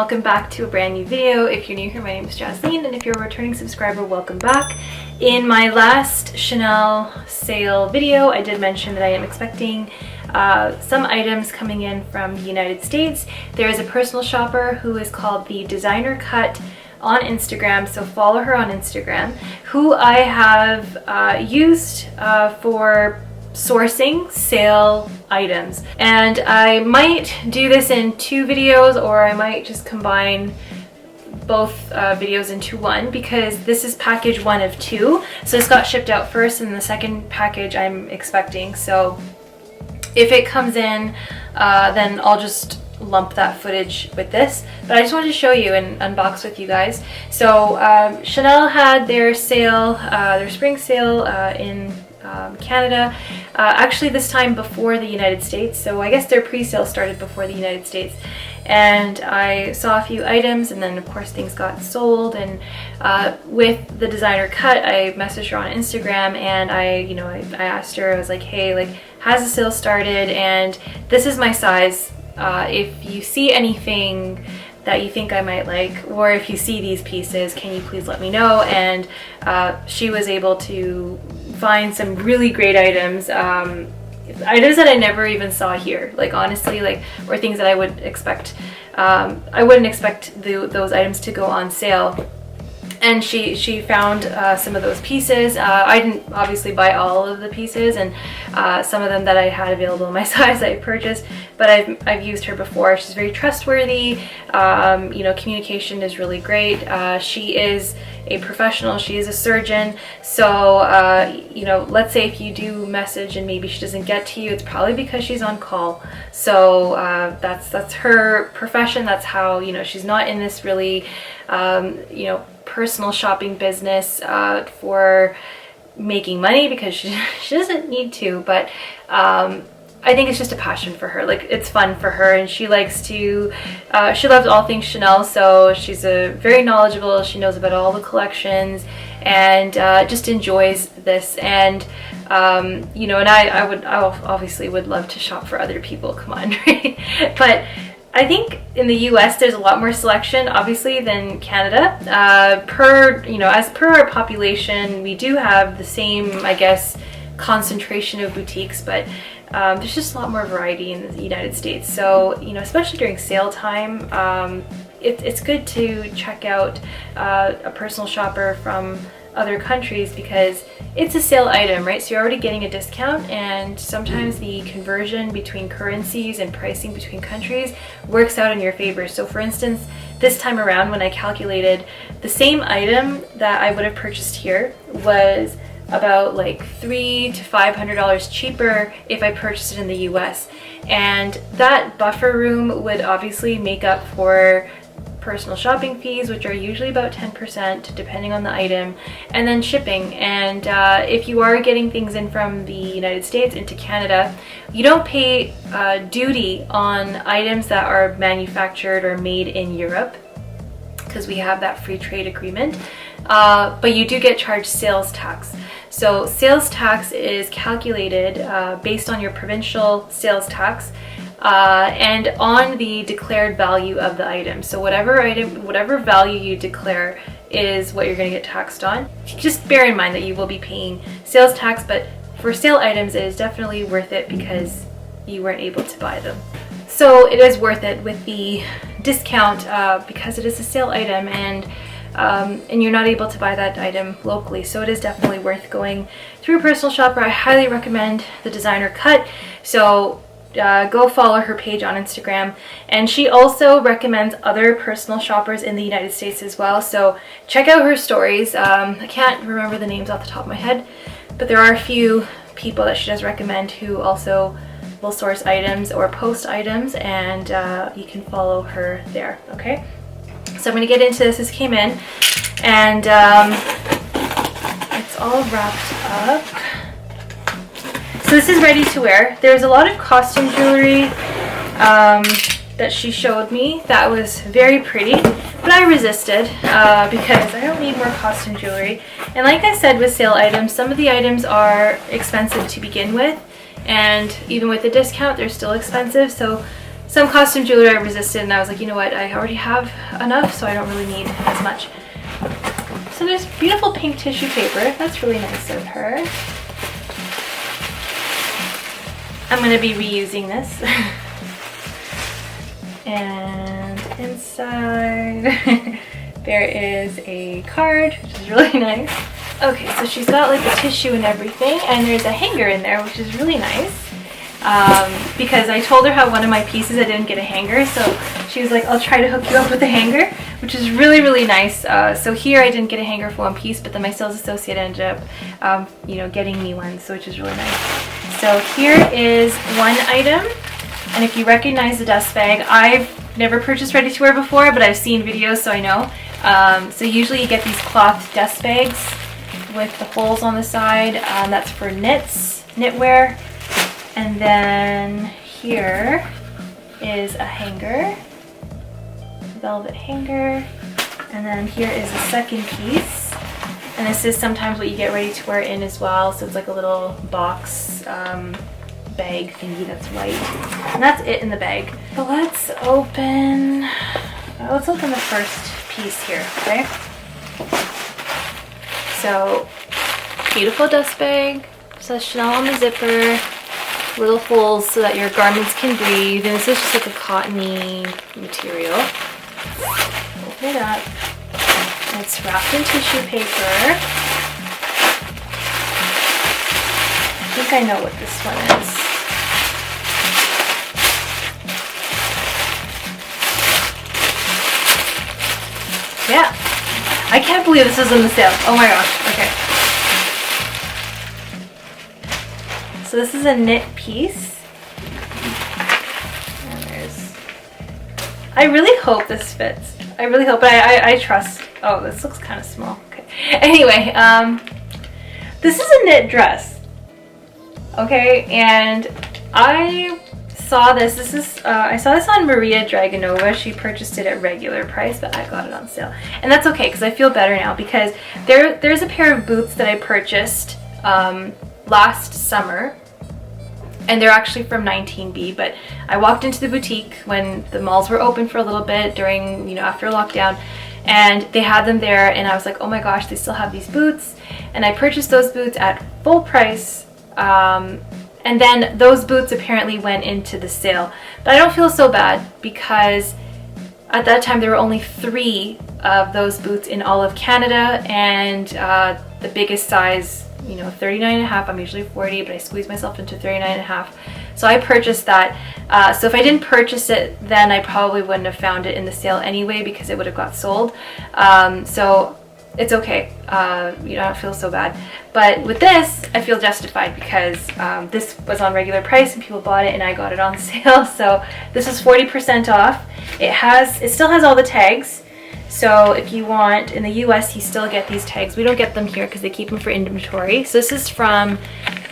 welcome back to a brand new video. If you're new here, my name is Jasleen, and if you're a returning subscriber, welcome back. In my last Chanel sale video, I did mention that I am expecting some items coming in from the United States. There is a personal shopper who is called the Designer Cut on Instagram, so follow her on Instagram, who I have used for sourcing sale items. And I might do this in two videos, or I might just combine both videos into one, because this is package one of two. So this got shipped out first, and the second package I'm expecting. So if it comes in, then I'll just lump that footage with this. But I just wanted to show you and unbox with you guys. So Chanel had their sale, their spring sale in Canada, actually this time before the United States. So I guess their pre-sale started before the United States. And I saw a few items, and then of course things got sold. And with the Designer Cut, I messaged her on Instagram, and I asked her, I was like, hey, like, has the sale started? And this is my size. If you see anything that you think I might like, or if you see these pieces, can you please let me know? And she was able to find some really great items, items that I never even saw here, like, honestly, like, or things that I would expect. I wouldn't expect those items to go on sale. And she found some of those pieces. I didn't obviously buy all of the pieces, and some of them that I had available in my size I purchased, but I've used her before. She's very trustworthy. Communication is really great. She is a professional. She is a surgeon. So let's say if you do message and maybe she doesn't get to you, it's probably because she's on call. So that's her profession. That's how, she's not in this really personal shopping business for making money, because she doesn't need to, but I think it's just a passion for her. Like, it's fun for her, and she likes to she loves all things Chanel, so she's very knowledgeable. She knows about all the collections, and just enjoys this. And and I obviously would love to shop for other people, come on, right? But I think in the US there's a lot more selection, obviously, than Canada. As per our population, we do have the same, I guess, concentration of boutiques, but there's just a lot more variety in the United States. So, especially during sale time, it's good to check out a personal shopper from other countries, because it's a sale item, right? So you're already getting a discount, and sometimes the conversion between currencies and pricing between countries works out in your favor. So for instance, this time around, when I calculated, the same item that I would have purchased here was about like $300 to $500 cheaper if I purchased it in the US. And that buffer room would obviously make up for personal shopping fees, which are usually about 10% depending on the item, and then shipping. And if you are getting things in from the United States into Canada, you don't pay duty on items that are manufactured or made in Europe, because we have that free trade agreement, but you do get charged sales tax. So sales tax is calculated based on your provincial sales tax, and on the declared value of the item. So whatever value you declare is what you're going to get taxed on. Just bear in mind that you will be paying sales tax, but for sale items it is definitely worth it because you weren't able to buy them. So it is worth it with the discount because it is a sale item, and you're not able to buy that item locally. So it is definitely worth going through a personal shopper. I highly recommend the Designer Cut. So go follow her page on Instagram, and she also recommends other personal shoppers in the United States as well. So check out her stories. I can't remember the names off the top of my head, but there are a few people that she does recommend who also will source items or post items, and you can follow her there. Okay, so I'm gonna get into this. This came in, and it's all wrapped up. So this is ready to wear. There's a lot of costume jewelry that she showed me that was very pretty, but I resisted because I don't need more costume jewelry. And like I said, with sale items, some of the items are expensive to begin with, and even with the discount, they're still expensive. So some costume jewelry I resisted, and I was like, you know what, I already have enough, so I don't really need as much. So there's beautiful pink tissue paper. That's really nice of her. I'm going to be reusing this. And inside there is a card, which is really nice. Okay, so she's got like the tissue and everything, and there's a hanger in there, which is really nice. Because I told her how one of my pieces I didn't get a hanger, so she was like, I'll try to hook you up with a hanger, which is really, really nice. So here I didn't get a hanger for one piece, but then my sales associate ended up, you know, getting me one, so which is really nice. So here is one item, and if you recognize the dust bag, I've never purchased ready-to-wear before, but I've seen videos, so I know. So usually you get these cloth dust bags with the holes on the side. That's for knitwear. And then here is a hanger, velvet hanger, and then here is a second piece. And this is sometimes what you get ready to wear in as well, so it's like a little box bag thingy that's white. And that's it in the bag. So let's open the first piece here, okay? So, beautiful dust bag, says Chanel on the zipper. Little holes so that your garments can breathe, and this is just like a cottony material. Open it up. And it's wrapped in tissue paper. I think I know what this one is. Yeah. I can't believe this is on the sale. Oh my gosh. Okay. So this is a knit piece. And I really hope this fits. I really hope, but I trust. Oh, this looks kind of small. Okay. Anyway, this is a knit dress. Okay, and I saw this. I saw this on Maria Dragonova. She purchased it at regular price, but I got it on sale. And that's okay, because I feel better now, because there's a pair of boots that I purchased last summer. And they're actually from 19B, but I walked into the boutique when the malls were open for a little bit during, you know, after lockdown, and they had them there, and I was like, oh my gosh, they still have these boots. And I purchased those boots at full price, and then those boots apparently went into the sale. But I don't feel so bad, because at that time there were only 3 of those boots in all of Canada, and the biggest size, you know, 39.5. I'm usually 40, but I squeezed myself into 39.5. So I purchased that. So if I didn't purchase it, then I probably wouldn't have found it in the sale anyway, because it would have got sold. So it's okay. You know, I don't feel so bad. But with this, I feel justified, because this was on regular price and people bought it, and I got it on sale. So this is 40% off. It still has all the tags. So if you want, in the US, you still get these tags. We don't get them here because they keep them for inventory. So this is from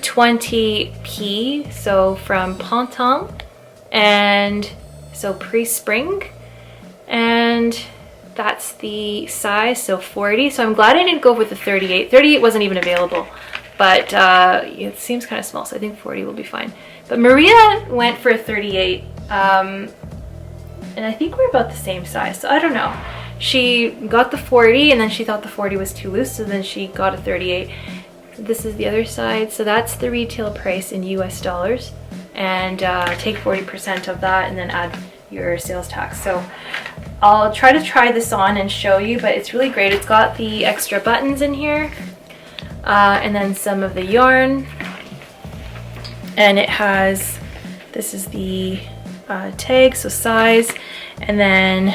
20P, so from Printemps, and so pre-spring. And that's the size, so 40. So I'm glad I didn't go with the 38. 38 wasn't even available, but it seems kind of small, so I think 40 will be fine. But Maria went for a 38, and I think we're about the same size, so I don't know. She got the 40, and then she thought the 40 was too loose, so then she got a 38. This is the other side, so that's the retail price in US dollars, and take 40% of that and then add your sales tax. So I'll try this on and show you, but it's really great. It's got the extra buttons in here, and then some of the yarn, and it has, this is the tag, so size, and then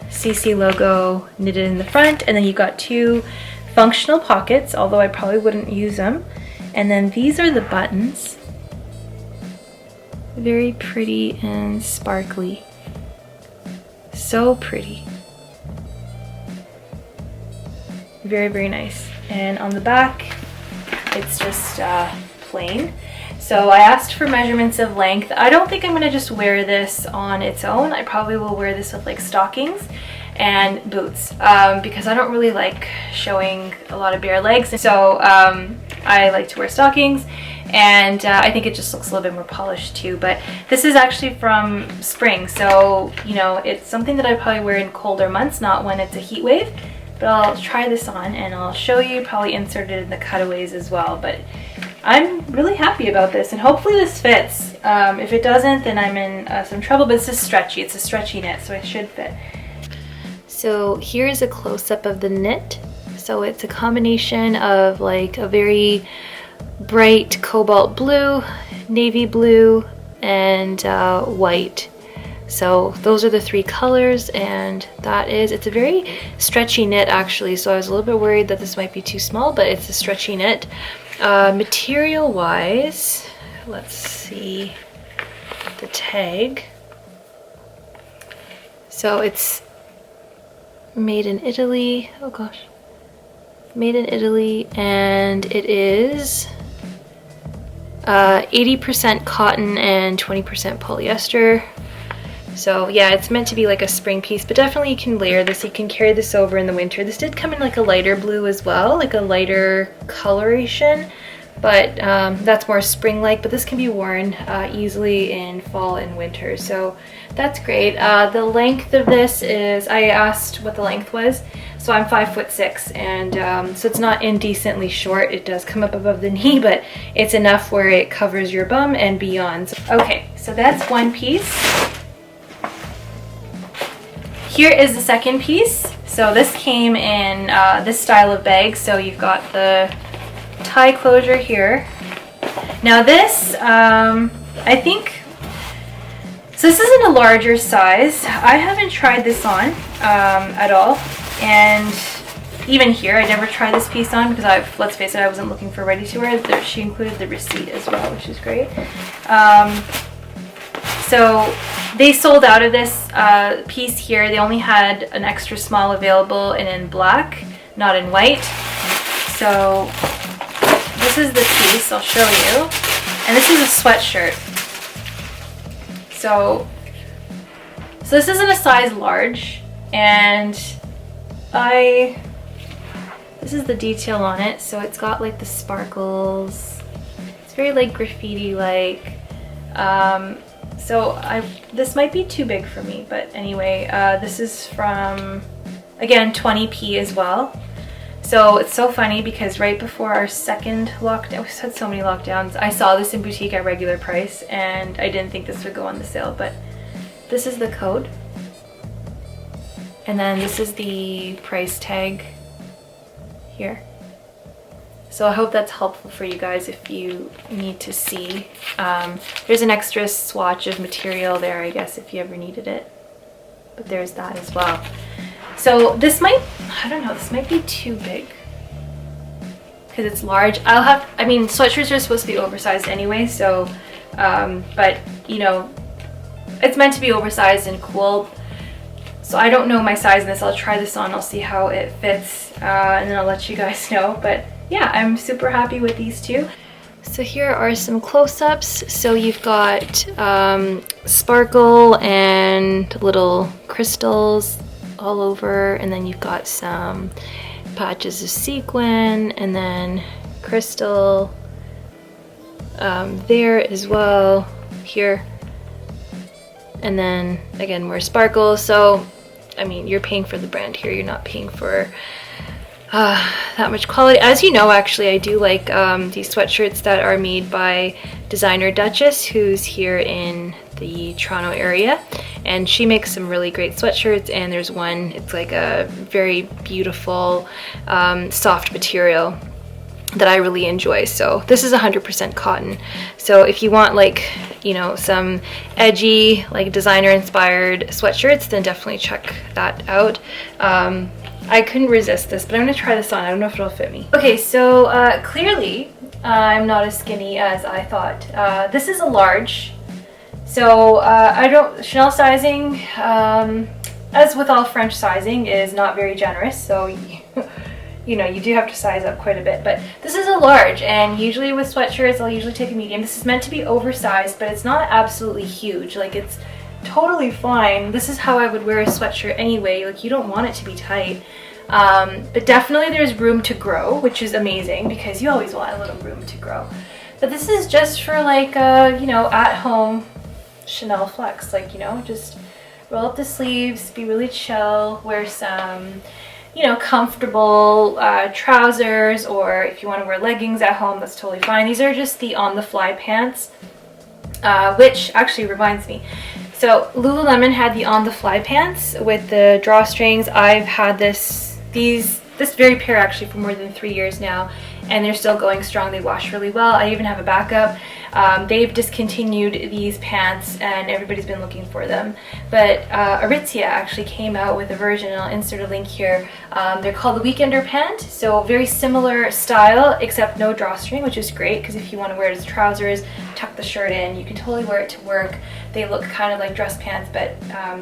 CC logo knitted in the front, and then you got 2 functional pockets, although I probably wouldn't use them. And then these are the buttons. Very pretty and sparkly. So pretty. Very, very nice. And on the back, it's just plain. So I asked for measurements of length. I don't think I'm gonna just wear this on its own. I probably will wear this with like stockings and boots, because I don't really like showing a lot of bare legs. So I like to wear stockings, and I think it just looks a little bit more polished too. But this is actually from spring, so you know, it's something that I probably wear in colder months, not when it's a heat wave. But I'll try this on and I'll show you, probably insert it in the cutaways as well. But I'm really happy about this, and hopefully this fits. If it doesn't, then I'm in some trouble, but this is stretchy. It's a stretchy knit, so it should fit. So here's a close-up of the knit. So it's a combination of like a very bright cobalt blue, navy blue, and white. So those are the three colors, and that is, it's a very stretchy knit actually, so I was a little bit worried that this might be too small, but it's a stretchy knit. Material wise, let's see the tag. So it's made in Italy, oh gosh, made in Italy, and it is 80% cotton and 20% polyester. So yeah, it's meant to be like a spring piece, but definitely you can layer this. You can carry this over in the winter. This did come in like a lighter blue as well, like a lighter coloration, but that's more spring-like, but this can be worn easily in fall and winter. So that's great. The length of this is, I asked what the length was. So I'm 5'6", and so it's not indecently short. It does come up above the knee, but it's enough where it covers your bum and beyond. Okay, so that's one piece. Here is the second piece. So this came in this style of bag. So you've got the tie closure here. Now this, I think, so this isn't a larger size. I haven't tried this on at all. And even here, I never tried this piece on because let's face it, I wasn't looking for ready to wear. She included the receipt as well, which is great. So they sold out of this piece here. They only had an extra small available and in black, not in white. So this is the piece, I'll show you. And this is a sweatshirt. So this isn't a size large, and this is the detail on it. So it's got like the sparkles. It's very like graffiti like. So this might be too big for me, but anyway, this is from, again, 20p as well. So it's so funny because right before our second lockdown, we've had so many lockdowns, I saw this in boutique at regular price, and I didn't think this would go on the sale, but this is the code. And then this is the price tag here. So I hope that's helpful for you guys if you need to see. There's an extra swatch of material there, I guess, if you ever needed it. But there's that as well. So this might, I don't know, this might be too big because it's large. I mean, sweatshirts are supposed to be oversized anyway, so, but, you know, it's meant to be oversized and cool. So I don't know my size in this. I'll try this on, I'll see how it fits, and then I'll let you guys know. But yeah, I'm super happy with these two. So here are some close-ups. So you've got sparkle and little crystals all over, and then you've got some patches of sequin and then crystal there as well, here, and then again more sparkle. So I mean, you're paying for the brand here, you're not paying for that much quality. As you know, actually, I do like these sweatshirts that are made by designer Duchess, who's here in the Toronto area, and she makes some really great sweatshirts. And there's one, it's like a very beautiful soft material that I really enjoy. So this is 100% cotton. So if you want, like, you know, some edgy, like designer inspired sweatshirts, then definitely check that out. I couldn't resist this, but I'm gonna try this on. I don't know if it'll fit me. Okay, so clearly I'm not as skinny as I thought. This is a large. So Chanel sizing, as with all French sizing, is not very generous. So you know, you do have to size up quite a bit, but this is a large, and usually with sweatshirts, I'll usually take a medium. This is meant to be oversized, but it's not absolutely huge. Like, it's totally fine. This is how I would wear a sweatshirt anyway. Like, you don't want it to be tight. But definitely there's room to grow, which is amazing because you always want a little room to grow. But this is just for like a, you know, at home Chanel flex, like, you know, just roll up the sleeves, be really chill, wear some, you know, comfortable trousers, or if you want to wear leggings at home, that's totally fine. These are just the on the fly pants, which actually reminds me. So Lululemon had the on the fly pants with the drawstrings. I've had this very pair actually for more than 3 years now, and they're still going strong. They wash really well. I even have a backup. They've discontinued these pants and everybody's been looking for them. But Aritzia actually came out with a version, and I'll insert a link here. They're called the Weekender pant. So very similar style, except no drawstring, which is great because if you want to wear it as trousers, tuck the shirt in, you can totally wear it to work. They look kind of like dress pants, but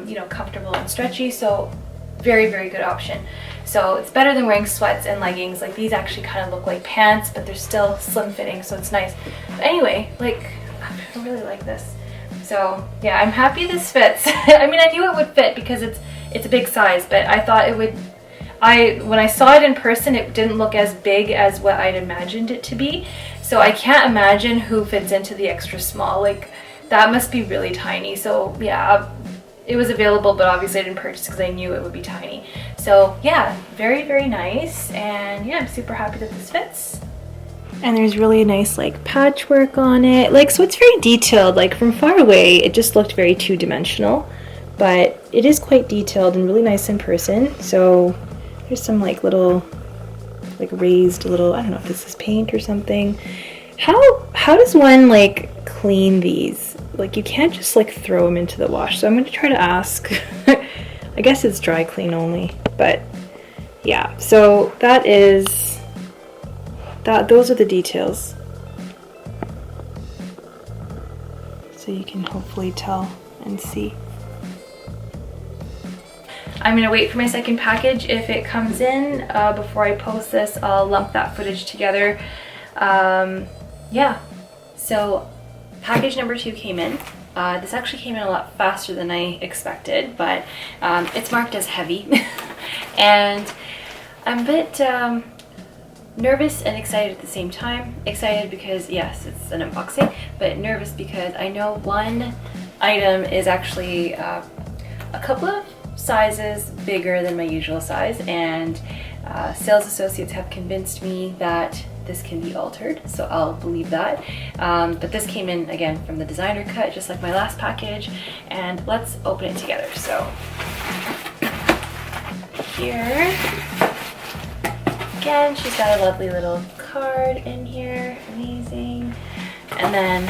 you know, comfortable and stretchy. So very, very good option. So it's better than wearing sweats and leggings. Like these actually kind of look like pants, but they're still slim fitting, so it's nice. But anyway, like I really like this. So yeah, I'm happy this fits. I mean, I knew it would fit because it's a big size, but I thought it would. When I saw it in person, it didn't look as big as what I'd imagined it to be. So I can't imagine who fits into the extra small. Like that must be really tiny. So yeah. It was available, but obviously I didn't purchase because I knew it would be tiny. So yeah, very, very nice. And yeah, I'm super happy that this fits. And there's really nice like patchwork on it. Like, so it's very detailed. Like from far away, it just looked very two-dimensional, but it is quite detailed and really nice in person. So there's some like little, like raised little, I don't know if this is paint or something. How does one like clean these? Like you can't just like throw them into the wash. So I'm going to try to ask. I guess it's dry clean only, but yeah. So those are the details. So you can hopefully tell and see. I'm going to wait for my second package. If it comes in before I post this, I'll lump that footage together. Yeah, so package number 2 came in. This actually came in a lot faster than I expected, but it's marked as heavy. And I'm a bit nervous and excited at the same time. Excited because, yes, it's an unboxing, but nervous because I know one item is actually a couple of sizes bigger than my usual size, and sales associates have convinced me that this can be altered, so I'll believe that. But this came in again from the designer cut, just like my last package, and let's open it together. So here, again, she's got a lovely little card in here, amazing, and then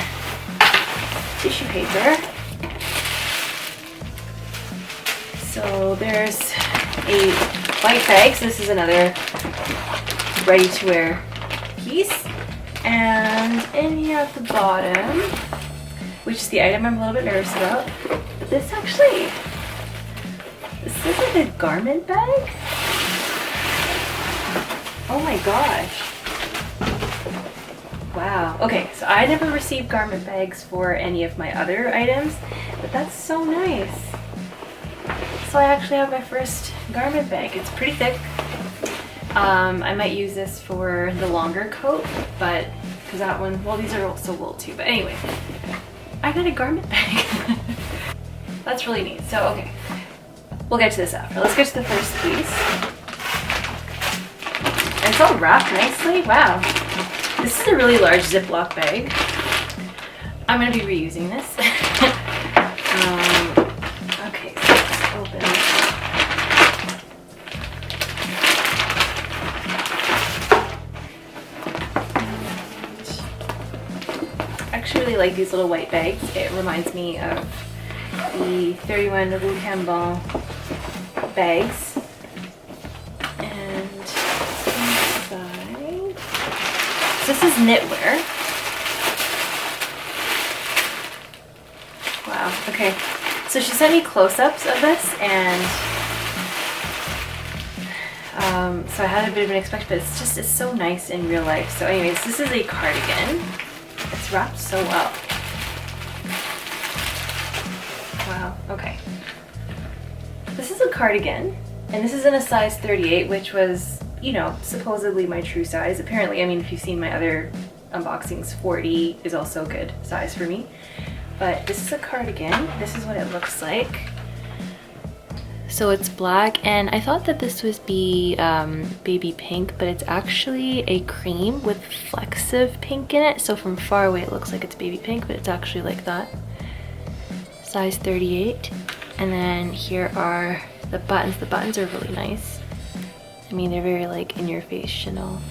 tissue paper. So there's a white bag, so this is another ready-to-wear piece, and in here at the bottom, which is the item I'm a little bit nervous about, but this is like a garment bag. Oh my gosh. Wow. Okay, so I never received garment bags for any of my other items, but that's so nice. So I actually have my first garment bag. It's pretty thick. I might use this for the longer coat, but because that one, well, these are also wool too, but anyway, I got a garment bag. That's really neat. So, okay, we'll get to this after. Let's get to the first piece. And it's all wrapped nicely. Wow. This is a really large Ziploc bag. I'm going to be reusing this. Okay, so let's open it. I actually really like these little white bags. It reminds me of the 31 Rue Cambon bags. And inside, so this is knitwear. Wow, okay. So she sent me close-ups of this, and so I had a bit of an expectation, but it's so nice in real life. So anyways, this is a cardigan. It's wrapped so well. Wow, okay. This is a cardigan, And this is in a size 38, which was, you know, supposedly my true size. Apparently, I mean, if you've seen my other unboxings, 40 is also a good size for me. But this is a cardigan. This is what it looks like. So it's black, and I thought that this would be baby pink, but it's actually a cream with flexive pink in it. So from far away it looks like it's baby pink, but it's actually like that. Size 38. And then here are the buttons. The buttons are really nice. I mean, they're very like in your face Chanel.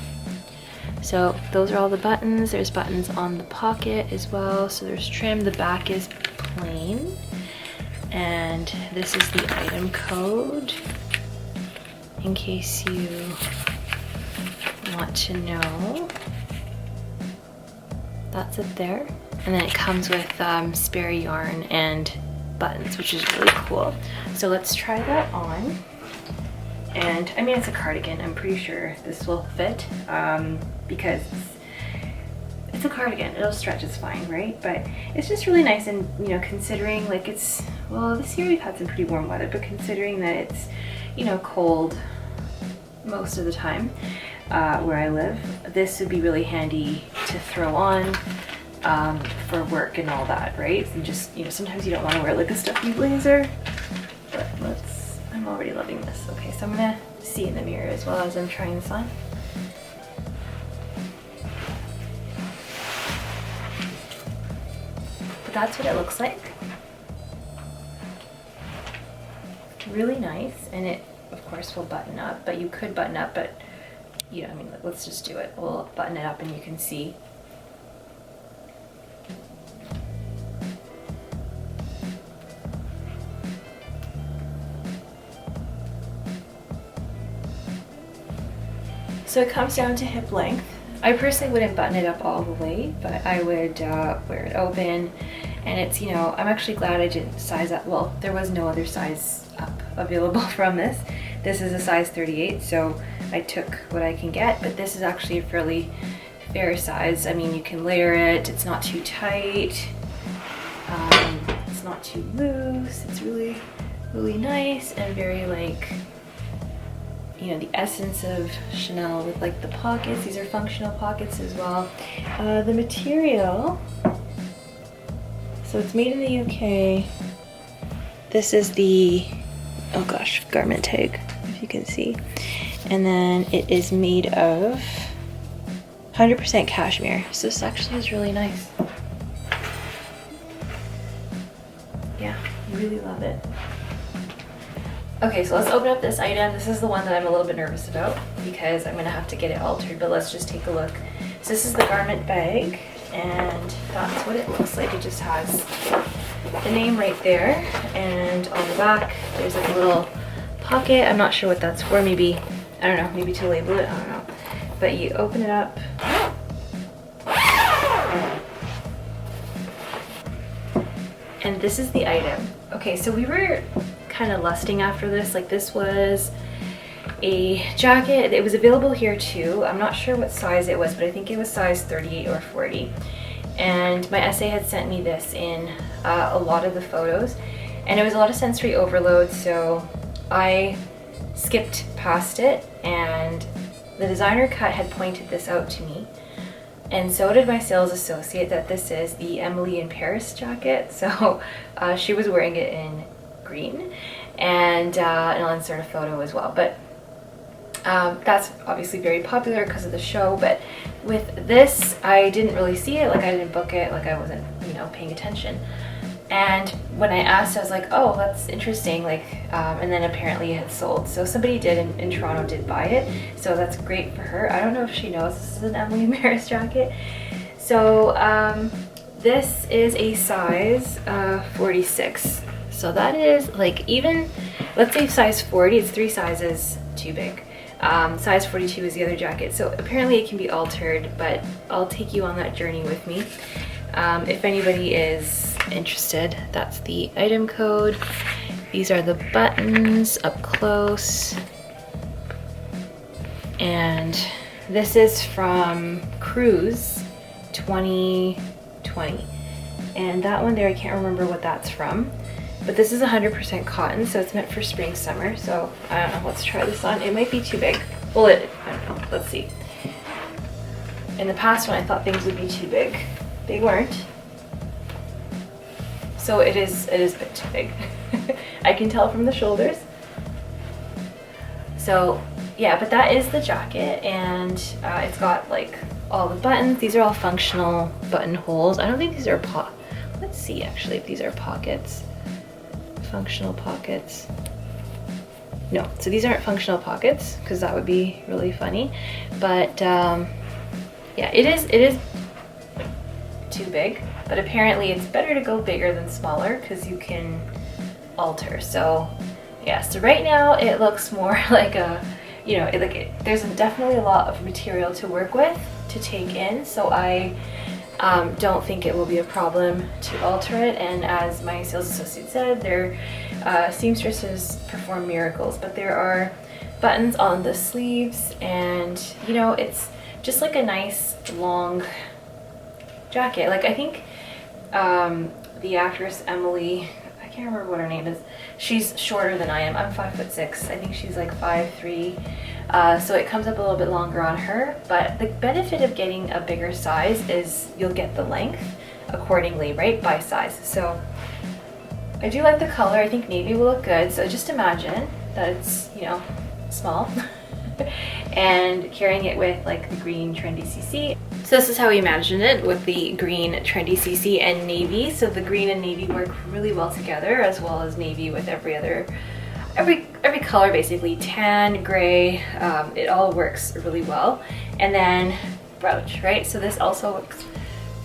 So those are all the buttons. There's buttons on the pocket as well. So there's trim. The back is plain. And this is the item code in case you want to know. That's it there. And then it comes with spare yarn and buttons, which is really cool. So let's try that on. And I mean, it's a cardigan. I'm pretty sure this will fit because it's a cardigan. It'll stretch, it's fine, right? But it's just really nice, and you know, considering like it's, well, this year we've had some pretty warm weather, but considering that it's, you know, cold most of the time where I live, this would be really handy to throw on for work and all that, right? And just, you know, sometimes you don't want to wear like a stuffy blazer, but I'm already loving this. Okay, so I'm gonna see in the mirror as well as I'm trying this on. But that's what it looks like. Really nice, and it of course will button up, but you could button up, but you know, I mean, let's just do it. We'll button it up and you can see. So it comes down to hip length. I personally wouldn't button it up all the way, but I would wear it open. And it's, you know, I'm actually glad I didn't size up. Well, there was no other size up available from this. This is a size 38, so I took what I can get, but this is actually a fairly fair size. I mean, you can layer it. It's not too tight. It's not too loose. It's really, really nice and very like, you know, the essence of Chanel with like the pockets. These are functional pockets as well. The material, so it's made in the UK. This is the, oh gosh, garment tag, if you can see. And then it is made of 100% cashmere. So this actually is really nice. Yeah, I really love it. Okay, so let's open up this item. This is the one that I'm a little bit nervous about because I'm gonna have to get it altered, but let's just take a look. So this is the garment bag, and that's what it looks like. It just has the name right there, and on the back there's like a little pocket. I'm not sure what that's for. Maybe, I don't know, maybe to label it, I don't know. But you open it up. And this is the item. Okay, so we were kind of lusting after this. Like, this was a jacket. It was available here too. I'm not sure what size it was, but I think it was size 38 or 40. And my SA had sent me this in a lot of the photos, and it was a lot of sensory overload, so I skipped past it, and the designer cut had pointed this out to me, and so did my sales associate, that this is the Emily in Paris jacket. So she was wearing it in green, and I'll insert a photo as well. But that's obviously very popular because of the show, but with this I didn't really see it. Like, I didn't book it, like I wasn't, you know, paying attention. And when I asked, I was like, oh, that's interesting, like, and then apparently it had sold. So somebody did in Toronto did buy it, so that's great for her. I don't know if she knows this is an Emily in Paris jacket. So this is a size 46. So that is like, even, let's say size 40, it's 3 sizes too big. Size 42 is the other jacket. So apparently it can be altered, but I'll take you on that journey with me. If anybody is interested, that's the item code. These are the buttons up close. And this is from Cruise 2020. And that one there, I can't remember what that's from. But this is 100% cotton, so it's meant for spring, summer. So I don't know, let's try this on. It might be too big. Well, I don't know, let's see. In the past when I thought things would be too big, they weren't. So it is a bit too big. I can tell from the shoulders. So yeah, but that is the jacket, and it's got like all the buttons. These are all functional buttonholes. I don't think these are let's see actually if these are pockets. Functional pockets. No, so these aren't functional pockets because that would be really funny. But yeah, it is too big, but apparently it's better to go bigger than smaller because you can alter. So yeah, so right now it looks more like a, you know, there's definitely a lot of material to work with, to take in, so I don't think it will be a problem to alter it. And as my sales associate said, their seamstresses perform miracles, but there are buttons on the sleeves, and you know, it's just like a nice long jacket. Like I think the actress Emily, I can't remember what her name is, she's shorter than I am. I'm 5'6". I think she's like 5'3". So it comes up a little bit longer on her, but the benefit of getting a bigger size is you'll get the length accordingly, right, by size. So I do like the color. I think navy will look good. So just imagine that it's, you know, small and carrying it with like the green trendy CC. So this is how we imagined it, with the green trendy CC and navy. So the green and navy work really well together, as well as navy with every color basically, tan, gray, it all works really well. And then brooch, right? So this also looks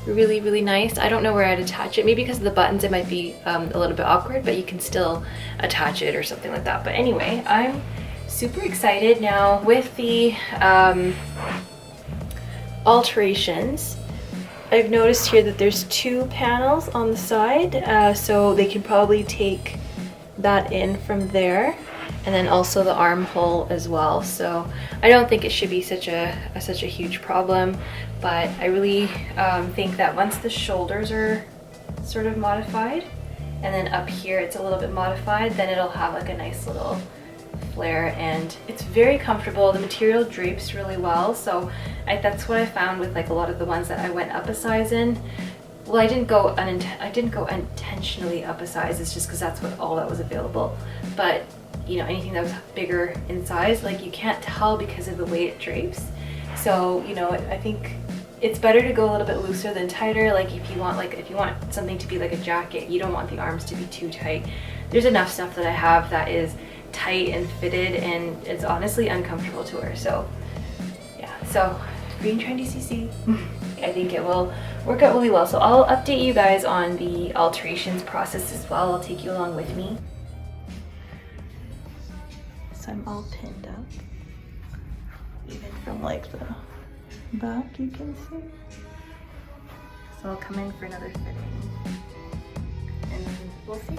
really nice. I don't know where I'd attach it. Maybe because of the buttons it might be a little bit awkward, but you can still attach it or something like that. But anyway, I'm super excited now with the alterations. I've noticed here that there's 2 panels on the side, so they can probably take that in from there, and then also the armhole as well. So I don't think it should be such a huge problem, but I really think that once the shoulders are sort of modified, and then up here it's a little bit modified, then it'll have like a nice little flare, and it's very comfortable. The material drapes really well, so that's what I found with like a lot of the ones that I went up a size in. Well, I didn't go intentionally up a size, it's just because that's all that was available. But you know, anything that was bigger in size, like you can't tell because of the way it drapes. So you know, I think it's better to go a little bit looser than tighter. Like if you want something to be like a jacket, you don't want the arms to be too tight. There's enough stuff that I have that is tight and fitted, and it's honestly uncomfortable to wear. So yeah, so green trendy CC. I think it will work out really well. So I'll update you guys on the alterations process as well. I'll take you along with me. So I'm all pinned up, even from like the back, you can see. So I'll come in for another fitting, and we'll see,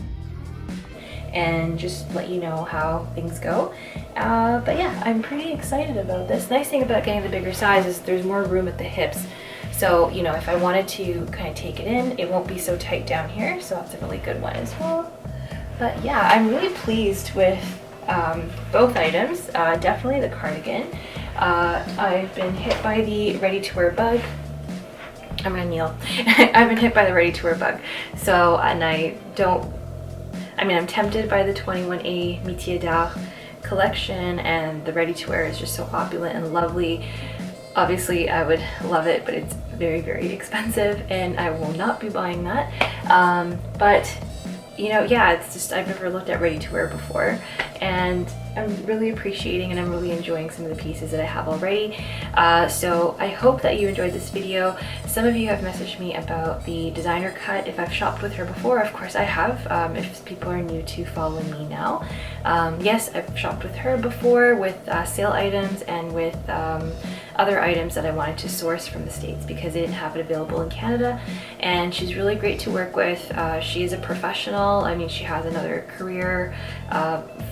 and just let you know how things go. But yeah, I'm pretty excited about this. Nice thing about getting the bigger size is there's more room at the hips. So, you know, if I wanted to kind of take it in, it won't be so tight down here. So that's a really good one as well. But yeah, I'm really pleased with both items. Definitely the cardigan. I've been hit by the ready-to-wear bug. I'm gonna kneel. I've been hit by the ready-to-wear bug. So, and I'm tempted by the 21A Métier d'Art collection, and the ready-to-wear is just so opulent and lovely. Obviously I would love it, but it's very expensive and I will not be buying that. But you know, yeah, it's just, I've never looked at ready-to-wear before, and I'm really appreciating and I'm really enjoying some of the pieces that I have already. So I hope that you enjoyed this video. Some of you have messaged me about the designer cut, if I've shopped with her before. Of course I have, if people are new to following me now. Yes, I've shopped with her before with sale items and with other items that I wanted to source from the States because they didn't have it available in Canada. And she's really great to work with. She is a professional. I mean, she has another career,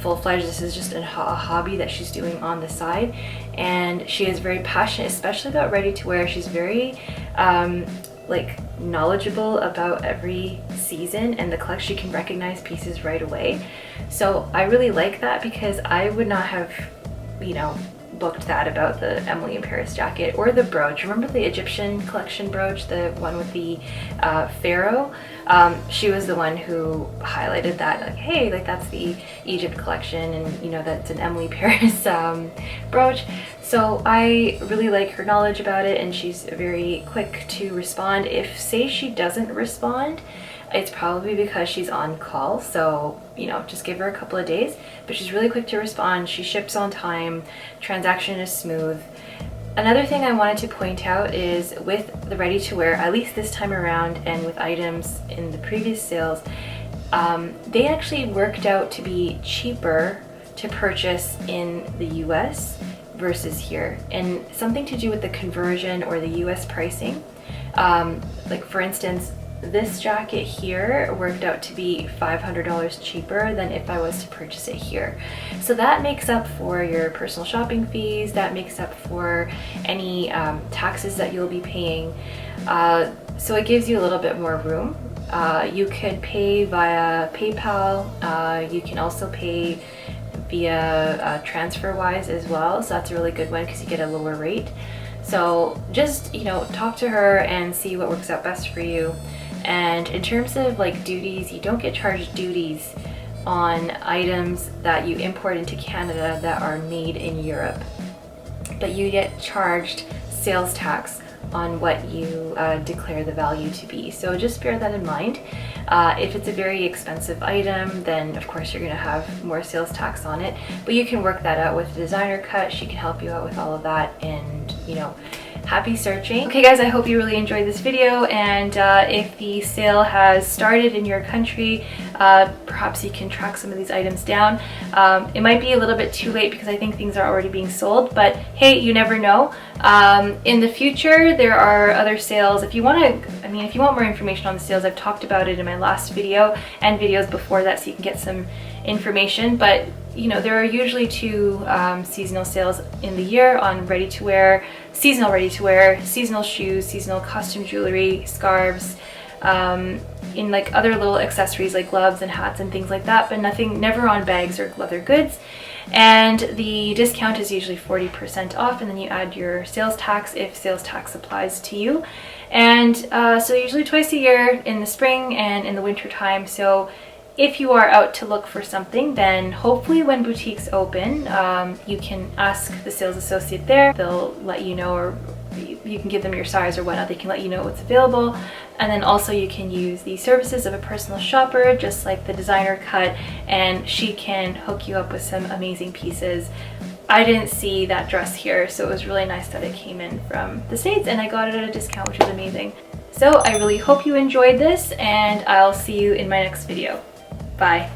full-fledged. This is just a hobby that she's doing on the side, and she is very passionate, especially about ready-to-wear. She's very like knowledgeable about every season and the collection can recognize pieces right away. So I really like that because I would not have, you know, booked that about the Emily in Paris jacket or the brooch. Remember the Egyptian collection brooch, the one with the pharaoh? She was the one who highlighted that, like, hey, like that's the Egypt collection, and you know that's an Emily Paris brooch. So I really like her knowledge about it, and she's very quick to respond. If, say, she doesn't respond, it's probably because she's on call, so you know, just give her a couple of days, but she's really quick to respond. She ships on time, transaction is smooth. Another thing I wanted to point out is with the ready-to-wear, at least this time around, and with items in the previous sales, they actually worked out to be cheaper to purchase in the US versus here, and something to do with the conversion or the US pricing. Like for instance, this jacket here worked out to be $500 cheaper than if I was to purchase it here. So that makes up for your personal shopping fees, that makes up for any taxes that you'll be paying. So it gives you a little bit more room. You could pay via PayPal. You can also pay via TransferWise as well. So that's a really good one because you get a lower rate. So just, you know, talk to her and see what works out best for you. And in terms of like duties, you don't get charged duties on items that you import into Canada that are made in Europe, but you get charged sales tax on what you declare the value to be. So just bear that in mind. If it's a very expensive item, then of course you're going to have more sales tax on it, but you can work that out with the designer cut. She can help you out with all of that, and you know, happy searching. Okay guys, I hope you really enjoyed this video, and if the sale has started in your country, perhaps you can track some of these items down. It might be a little bit too late because I think things are already being sold, but hey, you never know. In the future, there are other sales. If you want to, if you want more information on the sales, I've talked about it in my last video and videos before that, so you can get some information. But you know, there are usually two seasonal sales in the year on ready-to-wear, seasonal ready-to-wear, seasonal shoes, seasonal costume jewelry, scarves, in like other little accessories like gloves and hats and things like that, but never on bags or leather goods. And the discount is usually 40% off, and then you add your sales tax if sales tax applies to you. And so usually twice a year, in the spring and in the winter time. So if you are out to look for something, then hopefully when boutiques open, you can ask the sales associate there. They'll let you know, or you can give them your size or whatnot. They can let you know what's available. And then also you can use the services of a personal shopper, just like the designer cut, and she can hook you up with some amazing pieces. I didn't see that dress here, so it was really nice that it came in from the States and I got it at a discount, which was amazing. So I really hope you enjoyed this, and I'll see you in my next video. Bye.